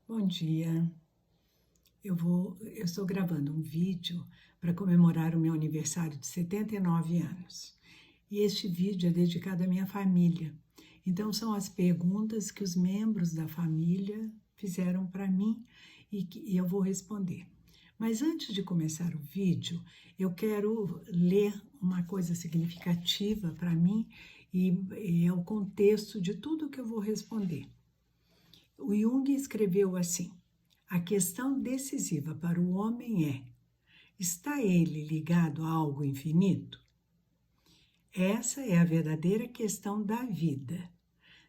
Bom dia. Eu estou gravando um vídeo para comemorar o meu aniversário de 79 anos. E este vídeo é dedicado à minha família. Então são as perguntas que os membros da família fizeram para mim e eu vou responder. Mas antes de começar o vídeo, eu quero ler uma coisa significativa para mim e é o contexto de tudo que eu vou responder. O Jung escreveu assim: a questão decisiva para o homem é: está ele ligado a algo infinito? Essa é a verdadeira questão da vida.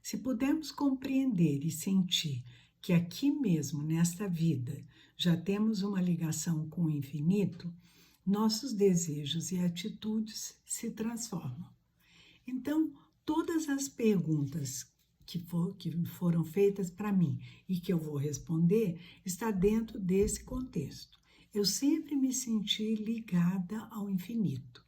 Se pudermos compreender e sentir que aqui mesmo, nesta vida, já temos uma ligação com o infinito, nossos desejos e atitudes se transformam. Então, todas as perguntas que foram feitas para mim e que eu vou responder está dentro desse contexto. Eu sempre me senti ligada ao infinito.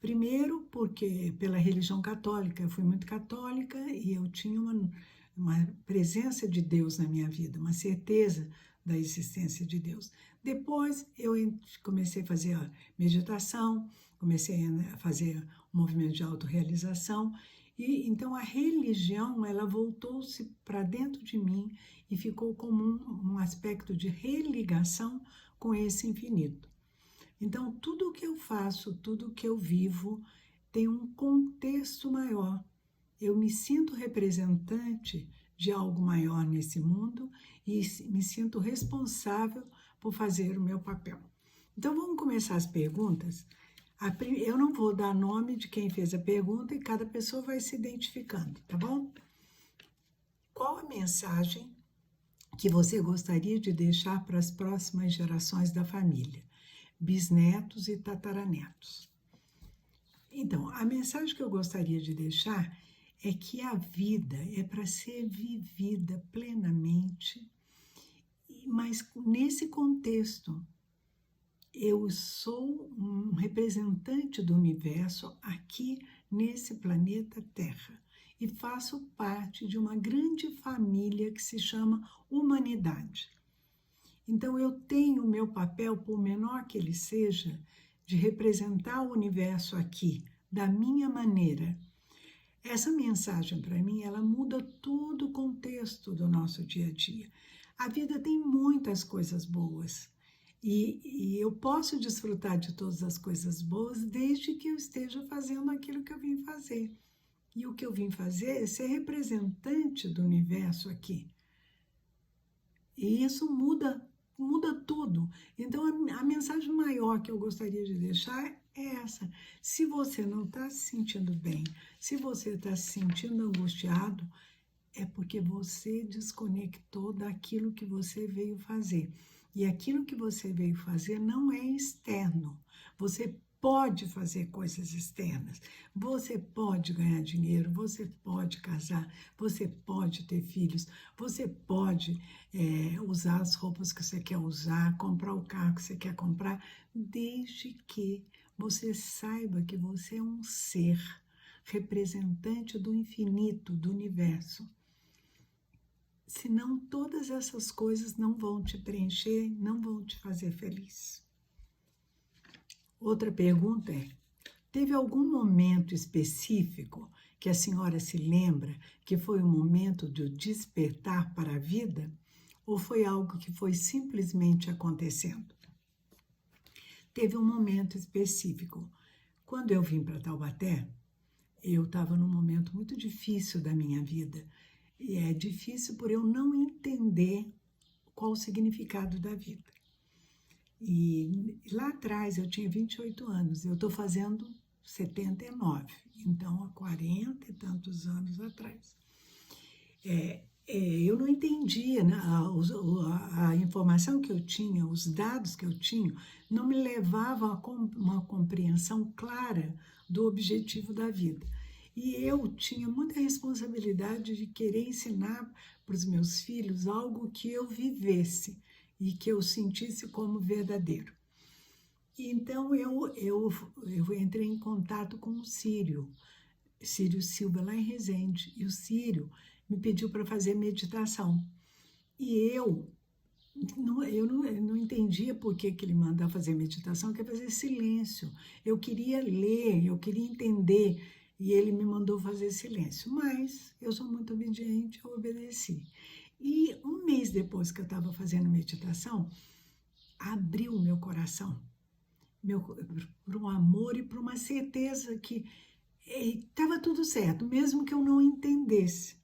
Primeiro, porque pela religião católica, eu fui muito católica e eu tinha uma presença de Deus na minha vida, uma certeza da existência de Deus. Depois eu comecei a fazer a meditação, comecei a fazer um movimento de autorrealização e então a religião ela voltou-se para dentro de mim e ficou como um aspecto de religação com esse infinito. Então, tudo o que eu faço, tudo o que eu vivo, tem um contexto maior. Eu me sinto representante de algo maior nesse mundo e me sinto responsável por fazer o meu papel. Então, vamos começar as perguntas. Eu não vou dar nome de quem fez a pergunta e cada pessoa vai se identificando, tá bom? Qual a mensagem que você gostaria de deixar para as próximas gerações da família? Bisnetos e tataranetos. Então, a mensagem que eu gostaria de deixar é que a vida é para ser vivida plenamente, mas nesse contexto, eu sou um representante do universo aqui nesse planeta Terra e faço parte de uma grande família que se chama humanidade. Então, eu tenho o meu papel, por menor que ele seja, de representar o universo aqui, da minha maneira. Essa mensagem, para mim, ela muda todo o contexto do nosso dia a dia. A vida tem muitas coisas boas e eu posso desfrutar de todas as coisas boas desde que eu esteja fazendo aquilo que eu vim fazer. E o que eu vim fazer é ser representante do universo aqui. E isso muda tudo. Então, a mensagem maior que eu gostaria de deixar é essa. Se você não está se sentindo bem, se você está se sentindo angustiado, é porque você desconectou daquilo que você veio fazer. E aquilo que você veio fazer não é externo. Você pode fazer coisas externas. Você pode ganhar dinheiro, você pode casar, você pode ter filhos, você pode usar as roupas que você quer usar, comprar o carro que você quer comprar, desde que você saiba que você é um ser representante do infinito, do universo. Senão todas essas coisas não vão te preencher, não vão te fazer feliz. Outra pergunta é: teve algum momento específico que a senhora se lembra que foi um momento de despertar para a vida? Ou foi algo que foi simplesmente acontecendo? Teve um momento específico. Quando eu vim para Taubaté, eu estava num momento muito difícil da minha vida. E é difícil por eu não entender qual o significado da vida. E lá atrás eu tinha 28 anos, eu estou fazendo 79, então há 40 e tantos anos atrás. Eu não entendia, né? A informação que eu tinha, os dados que eu tinha, não me levavam a uma compreensão clara do objetivo da vida. E eu tinha muita responsabilidade de querer ensinar para os meus filhos algo que eu vivesse e que eu sentisse como verdadeiro. Então eu entrei em contato com o Círio Silva, lá em Resende, e o Círio me pediu para fazer meditação. E eu não entendia por que ele mandava fazer meditação, que é fazer silêncio. Eu queria ler, eu queria entender, e ele me mandou fazer silêncio. Mas eu sou muito obediente, eu obedeci. E um mês depois que eu estava fazendo meditação, abriu o meu coração para um amor e para uma certeza que estava tudo certo, mesmo que eu não entendesse.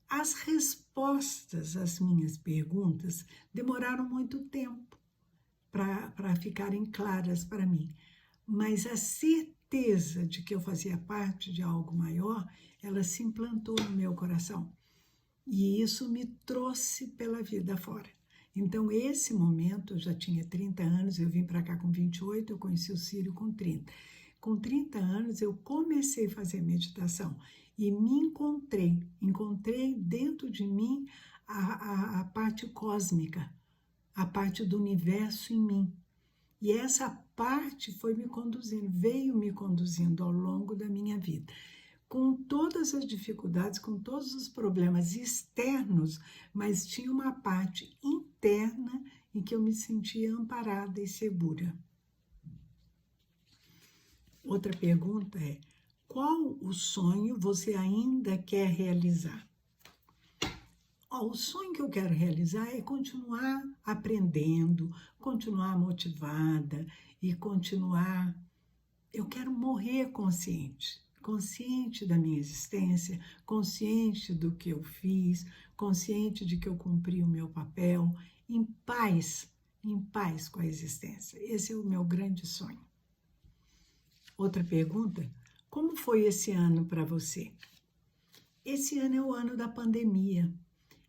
As respostas às minhas perguntas demoraram muito tempo para ficarem claras para mim, mas a certeza de que eu fazia parte de algo maior, ela se implantou no meu coração. E isso me trouxe pela vida fora. Então, esse momento, eu já tinha 30 anos, eu vim para cá com 28, eu conheci o Círio com 30. Com 30 anos, eu comecei a fazer meditação e me encontrei dentro de mim a parte cósmica, a parte do universo em mim. E essa parte foi me conduzindo, veio me conduzindo ao longo da minha vida. Com todas as dificuldades, com todos os problemas externos, mas tinha uma parte interna em que eu me sentia amparada e segura. Outra pergunta é: qual o sonho você ainda quer realizar? O sonho que eu quero realizar é continuar aprendendo, continuar motivada e continuar. Eu quero morrer consciente da minha existência, consciente do que eu fiz, consciente de que eu cumpri o meu papel, em paz com a existência. Esse é o meu grande sonho. Outra pergunta: como foi esse ano para você? Esse ano é o ano da pandemia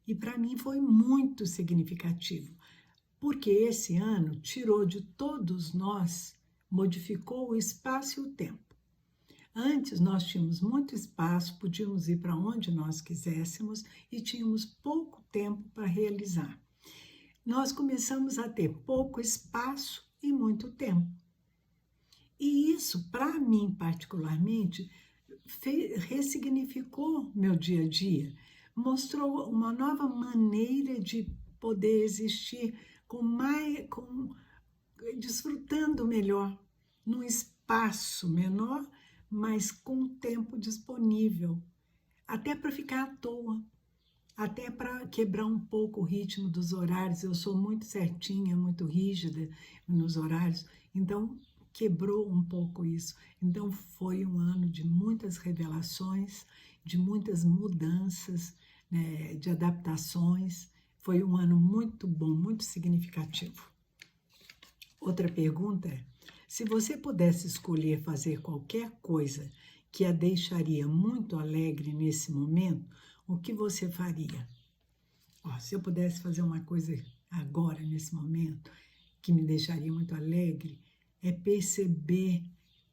e para mim foi muito significativo, porque esse ano tirou de todos nós, modificou o espaço e o tempo. Antes nós tínhamos muito espaço, podíamos ir para onde nós quiséssemos e tínhamos pouco tempo para realizar. Nós começamos a ter pouco espaço e muito tempo. E isso, para mim particularmente, ressignificou meu dia a dia, mostrou uma nova maneira de poder existir desfrutando melhor, num espaço menor, mas com tempo disponível, até para ficar à toa, até para quebrar um pouco o ritmo dos horários. Eu sou muito certinha, muito rígida nos horários, então quebrou um pouco isso. Então foi um ano de muitas revelações, de muitas mudanças, né, de adaptações. Foi um ano muito bom, muito significativo. Outra pergunta é: se você pudesse escolher fazer qualquer coisa que a deixaria muito alegre nesse momento, o que você faria? Se eu pudesse fazer uma coisa agora, nesse momento, que me deixaria muito alegre, é perceber,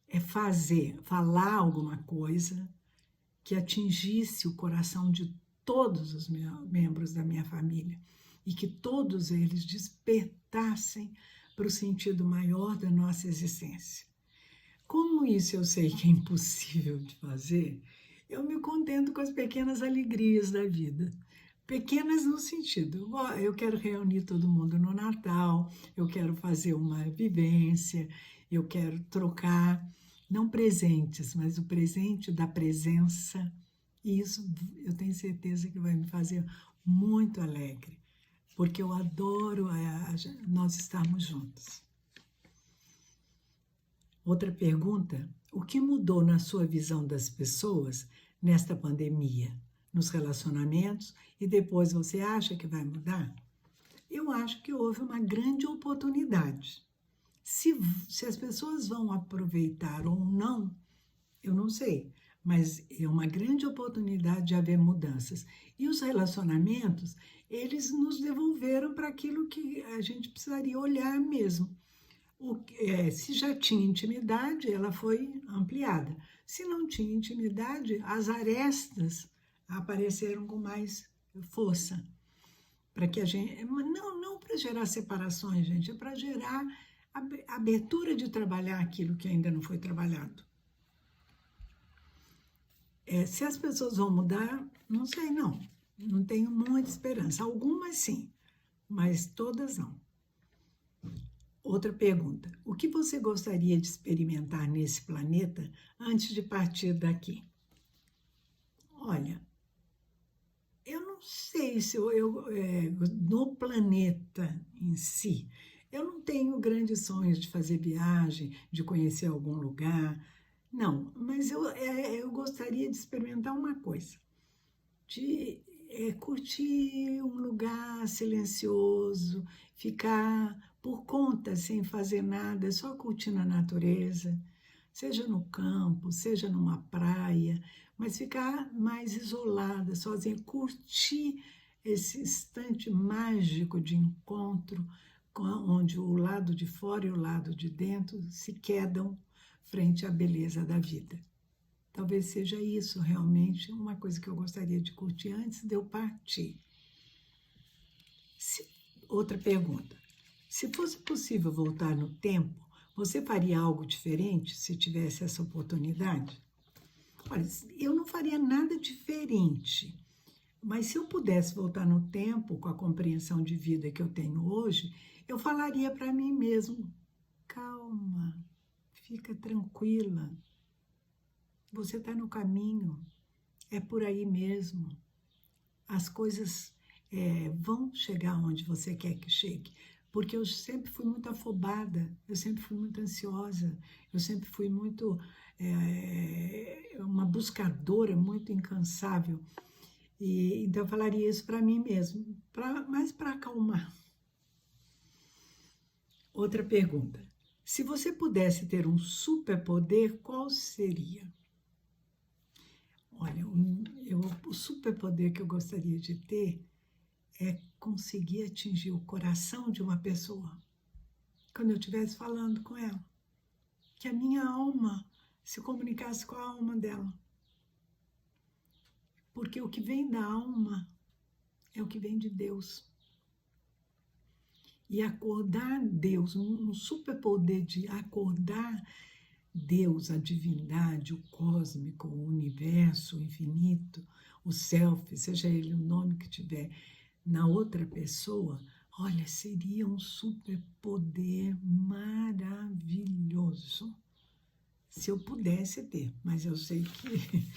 é falar alguma coisa que atingisse o coração de todos os membros da minha família e que todos eles despertassem para o sentido maior da nossa existência. Como isso eu sei que é impossível de fazer, eu me contento com as pequenas alegrias da vida. Pequenas no sentido, eu quero reunir todo mundo no Natal, eu quero fazer uma vivência, eu quero trocar, não presentes, mas o presente da presença. E isso eu tenho certeza que vai me fazer muito alegre, porque eu adoro nós estarmos juntos. Outra pergunta: o que mudou na sua visão das pessoas nesta pandemia, nos relacionamentos, e depois você acha que vai mudar? Eu acho que houve uma grande oportunidade. Se as pessoas vão aproveitar ou não, eu não sei, mas é uma grande oportunidade de haver mudanças. E os relacionamentos, eles nos devolveram para aquilo que a gente precisaria olhar mesmo. Se já tinha intimidade, ela foi ampliada. Se não tinha intimidade, as arestas apareceram com mais força. Para que a gente. Não para gerar separações, gente, é para gerar abertura de trabalhar aquilo que ainda não foi trabalhado. Se as pessoas vão mudar, não sei, não. Não tenho muita esperança. Algumas sim, mas todas não. Outra pergunta. O que você gostaria de experimentar nesse planeta antes de partir daqui? Olha, eu não sei se no planeta em si, eu não tenho grandes sonhos de fazer viagem, de conhecer algum lugar. Não, mas eu gostaria de experimentar uma coisa, de curtir um lugar silencioso, ficar por conta sem fazer nada, só curtindo a natureza, seja no campo, seja numa praia, mas ficar mais isolada, sozinha, curtir esse instante mágico de encontro, onde o lado de fora e o lado de dentro se quedam frente à beleza da vida. Talvez seja isso realmente uma coisa que eu gostaria de curtir antes de eu partir. Outra pergunta. Se fosse possível voltar no tempo, você faria algo diferente se tivesse essa oportunidade? Olha, eu não faria nada diferente, mas se eu pudesse voltar no tempo com a compreensão de vida que eu tenho hoje, eu falaria para mim mesmo: calma, fica tranquila, você está no caminho, é por aí mesmo. As coisas vão chegar onde você quer que chegue. Porque eu sempre fui muito afobada, eu sempre fui muito ansiosa, eu sempre fui muito uma buscadora muito incansável. Então eu falaria isso para mim mesmo, mas para acalmar. Outra pergunta. Se você pudesse ter um superpoder, qual seria? Olha, o superpoder que eu gostaria de ter é conseguir atingir o coração de uma pessoa quando eu estivesse falando com ela. Que a minha alma se comunicasse com a alma dela. Porque o que vem da alma é o que vem de Deus. E acordar Deus, um superpoder de acordar Deus, a divindade, o cósmico, o universo, o infinito, o self, seja ele o nome que tiver, na outra pessoa, olha, seria um superpoder maravilhoso. Se eu pudesse ter, mas eu sei que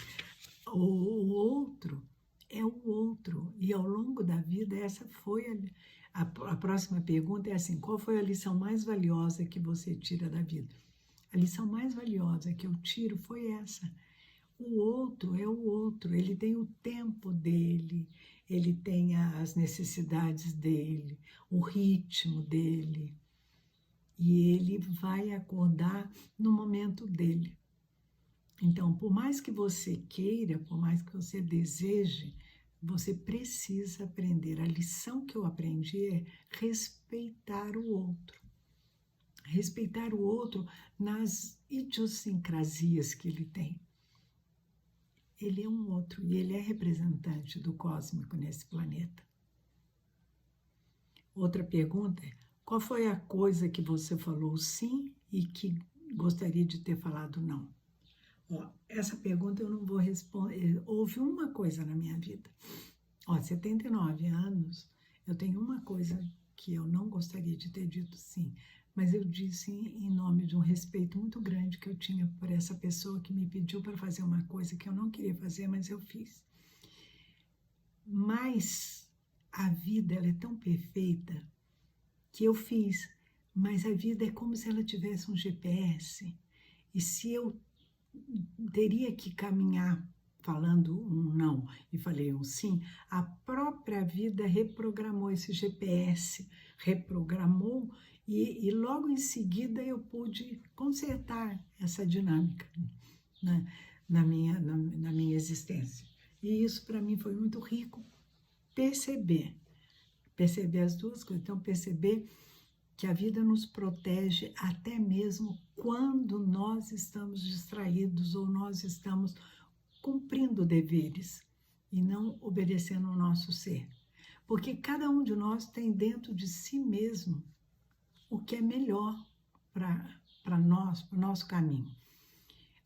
o outro é o outro. E ao longo da vida, essa foi a próxima pergunta é assim: qual foi a lição mais valiosa que você tira da vida? A lição mais valiosa que eu tiro foi essa. O outro é o outro, ele tem o tempo dele, ele tem as necessidades dele, o ritmo dele, e ele vai acordar no momento dele. Então, por mais que você queira, por mais que você deseje, você precisa aprender. A lição que eu aprendi é respeitar o outro. Respeitar o outro nas idiosincrasias que ele tem. Ele é um outro e ele é representante do cósmico nesse planeta. Outra pergunta é: qual foi a coisa que você falou sim e que gostaria de ter falado não? Essa pergunta eu não vou responder. Houve uma coisa na minha vida. 79 anos, eu tenho uma coisa que eu não gostaria de ter dito sim, mas eu disse em nome de um respeito muito grande que eu tinha por essa pessoa que me pediu para fazer uma coisa que eu não queria fazer, mas eu fiz. Mas a vida, ela é tão perfeita que eu fiz, mas a vida é como se ela tivesse um GPS. E se eu teria que caminhar falando um não e falei um sim, a própria vida reprogramou esse GPS, reprogramou e logo em seguida eu pude consertar essa dinâmica, né, na minha existência. E isso para mim foi muito rico, perceber as duas coisas. Então, perceber que a vida nos protege até mesmo quando nós estamos distraídos ou nós estamos cumprindo deveres e não obedecendo o nosso ser. Porque cada um de nós tem dentro de si mesmo o que é melhor para nós, para o nosso caminho.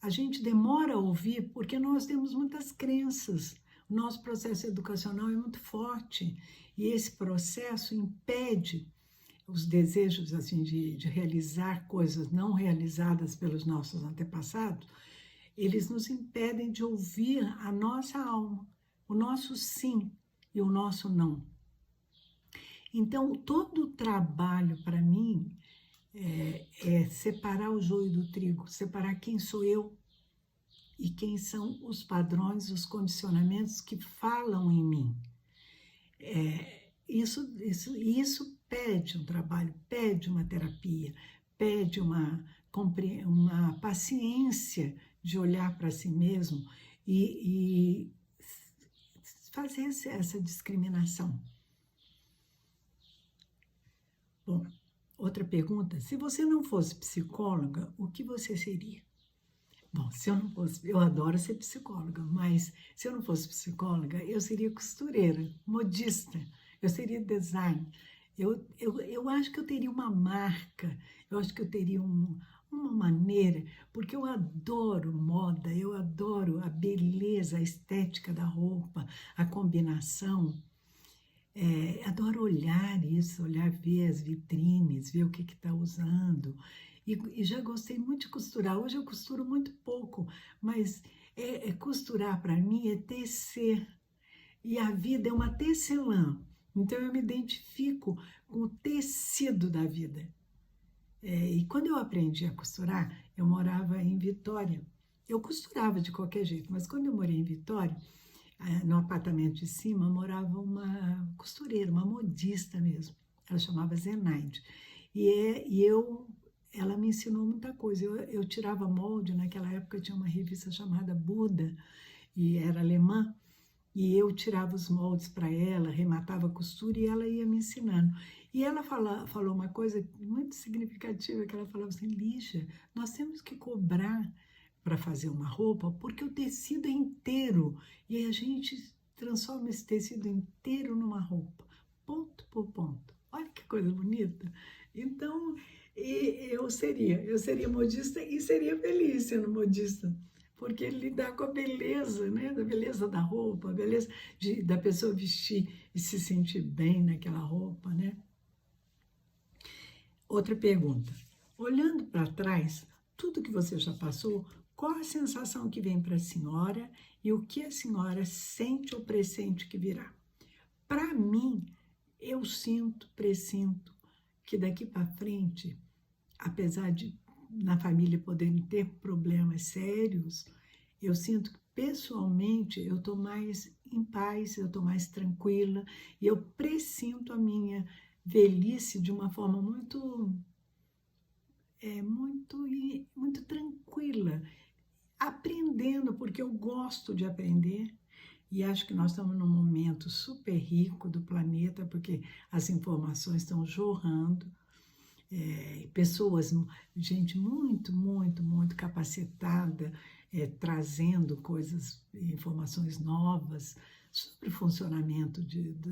A gente demora a ouvir porque nós temos muitas crenças, O nosso processo educacional é muito forte e esse processo impede os desejos assim de realizar coisas não realizadas pelos nossos antepassados. Eles nos impedem de ouvir a nossa alma, o nosso sim e o nosso não. Então, todo o trabalho para mim é separar o joio do trigo, separar quem sou eu e quem são os padrões, os condicionamentos que falam em mim. Isso pede um trabalho, pede uma terapia, pede uma paciência de olhar para si mesmo e fazer essa discriminação. Bom, outra pergunta, se você não fosse psicóloga, o que você seria? Bom, se eu não fosse, eu adoro ser psicóloga, mas se eu não fosse psicóloga, eu seria costureira, modista, eu seria design. Eu acho que eu teria uma marca, eu acho que eu teria uma maneira, porque eu adoro moda, eu adoro a beleza, a estética da roupa, a combinação. Adoro olhar isso, olhar, ver as vitrines, ver o que está usando. E já gostei muito de costurar. Hoje eu costuro muito pouco, mas costurar para mim é tecer. E a vida é uma tecelã. Então eu me identifico com o tecido da vida. E quando eu aprendi a costurar, eu morava em Vitória. Eu costurava de qualquer jeito, mas quando eu morei em Vitória, no apartamento de cima morava uma costureira, uma modista mesmo. Ela chamava Zenaide. Ela me ensinou muita coisa. Eu tirava molde, naquela época tinha uma revista chamada Buda, e era alemã, e eu tirava os moldes para ela, rematava a costura e ela ia me ensinando. E ela falou uma coisa muito significativa, que ela falava assim, Lígia, nós temos que cobrar para fazer uma roupa, porque o tecido é inteiro, e a gente transforma esse tecido inteiro numa roupa, ponto por ponto. Olha que coisa bonita. Então, eu seria modista e seria feliz sendo modista, porque lidar com a beleza, né? Da beleza da roupa, a beleza da pessoa vestir e se sentir bem naquela roupa, né? Outra pergunta. Olhando para trás, tudo que você já passou, qual a sensação que vem para a senhora e o que a senhora sente ou pressente que virá? Para mim, eu pressinto que daqui para frente, apesar de na família poderem ter problemas sérios, eu sinto que pessoalmente eu estou mais em paz, eu estou mais tranquila e eu pressinto a minha velhice de uma forma muito tranquila, aprendendo, porque eu gosto de aprender. E acho que nós estamos num momento super rico do planeta, porque as informações estão jorrando, pessoas, gente muito capacitada, trazendo coisas, informações novas sobre o funcionamento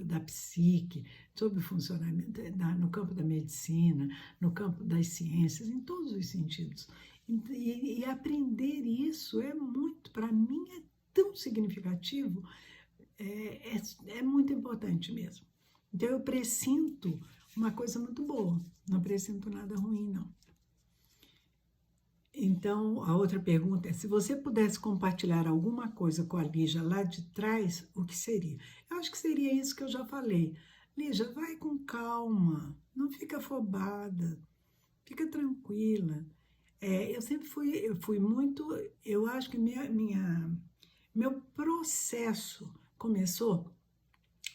da psique, sobre o funcionamento no campo da medicina, no campo das ciências, em todos os sentidos. E aprender isso é muito, para mim, é tão significativo, é muito importante mesmo. Então, eu pressinto uma coisa muito boa, não pressinto nada ruim, não. Então, a outra pergunta é, se você pudesse compartilhar alguma coisa com a Lígia lá de trás, o que seria? Eu acho que seria isso que eu já falei. Lígia, vai com calma, não fica afobada, fica tranquila. Eu sempre fui muito, eu acho que meu processo começou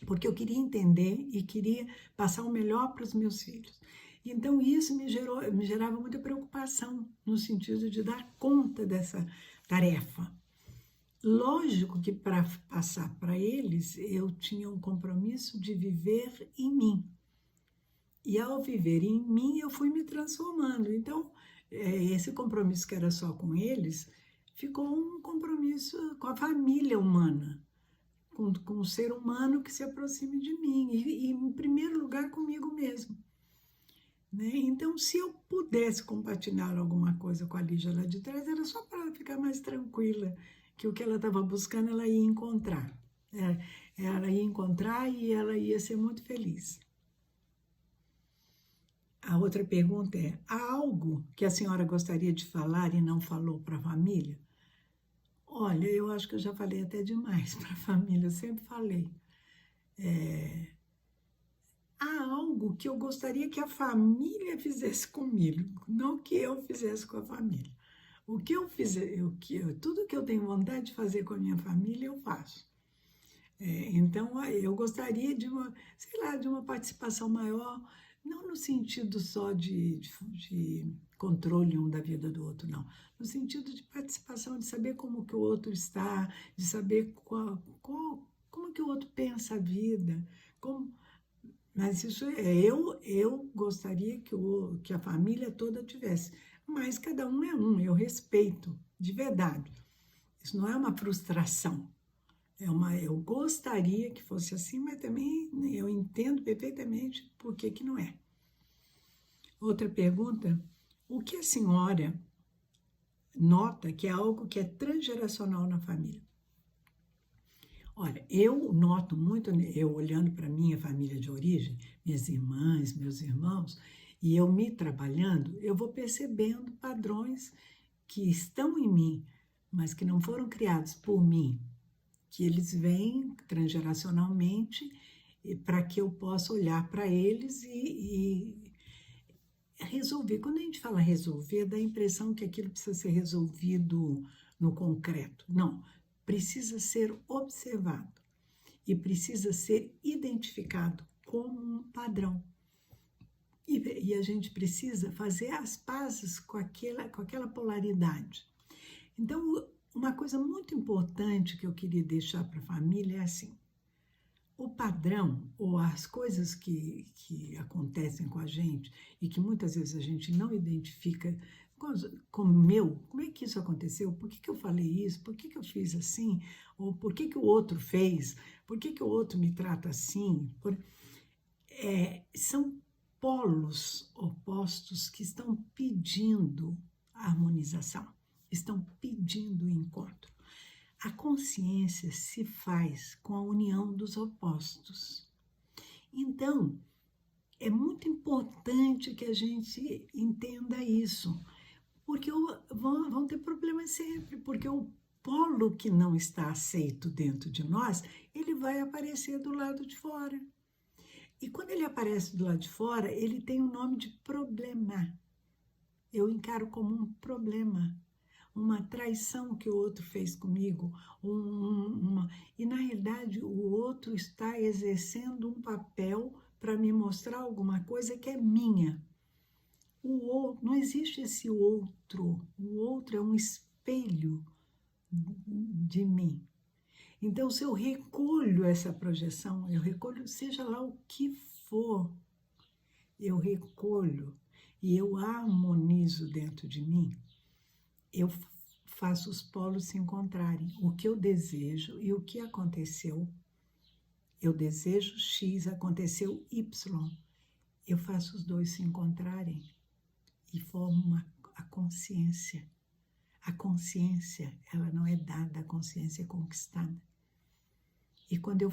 porque eu queria entender e queria passar o melhor para os meus filhos. Então, isso me gerava muita preocupação, no sentido de dar conta dessa tarefa. Lógico que para passar para eles, eu tinha um compromisso de viver em mim. E ao viver em mim, eu fui me transformando. Então, esse compromisso que era só com eles, ficou um compromisso com a família humana, com o ser humano que se aproxime de mim, e em primeiro lugar comigo mesmo. Né? Então, se eu pudesse compartilhar alguma coisa com a Lígia lá de trás, era só para ela ficar mais tranquila, que o que ela estava buscando ela ia encontrar. Ela ia encontrar e ela ia ser muito feliz. A outra pergunta é: há algo que a senhora gostaria de falar e não falou para a família? Olha, eu acho que eu já falei até demais para a família, eu sempre falei. Há algo que eu gostaria que a família fizesse comigo, não que eu fizesse com a família. O que eu fizer, tudo que eu tenho vontade de fazer com a minha família, eu faço. Então, eu gostaria de uma, sei lá, de uma participação maior, não no sentido só de controle um da vida do outro, não. No sentido de participação, de saber como que o outro está, de saber como que o outro pensa a vida, como, mas isso eu gostaria que a família toda tivesse. Mas cada um é um, eu respeito, de verdade. Isso não é uma frustração. Eu gostaria que fosse assim, mas também eu entendo perfeitamente por que que não é. Outra pergunta: o que a senhora nota que é algo que é transgeracional na família? Olha, eu noto muito, eu olhando para minha família de origem, minhas irmãs, meus irmãos, e eu me trabalhando, eu vou percebendo padrões que estão em mim, mas que não foram criados por mim, que eles vêm transgeracionalmente para que eu possa olhar para eles e resolver. Quando a gente fala resolver, dá a impressão que aquilo precisa ser resolvido no concreto. Não, precisa ser observado e precisa ser identificado como um padrão. E a gente precisa fazer as pazes com aquela polaridade. Então, uma coisa muito importante que eu queria deixar para a família é assim: o padrão ou as coisas que acontecem com a gente e que muitas vezes a gente não identifica como é que isso aconteceu, por que que eu falei isso, por que que eu fiz assim, ou por que que o outro fez, por que que o outro me trata assim, são polos opostos que estão pedindo harmonização, estão pedindo encontro. A consciência se faz com a união dos opostos. Então, é muito importante que a gente entenda isso, porque vão ter problemas sempre, porque o polo que não está aceito dentro de nós, ele vai aparecer do lado de fora. E quando ele aparece do lado de fora, ele tem o nome de problema. Eu encaro como um problema, uma traição que o outro fez comigo, e na realidade o outro está exercendo um papel para me mostrar alguma coisa que é minha. Não existe esse outro, o outro é um espelho de mim. Então, se eu recolho essa projeção, eu recolho, seja lá o que for, eu recolho e eu harmonizo dentro de mim, eu faço os polos se encontrarem. O que eu desejo e o que aconteceu. Eu desejo X, aconteceu Y. Eu faço os dois se encontrarem e formo a consciência. A consciência, ela não é dada, a consciência é conquistada. E quando eu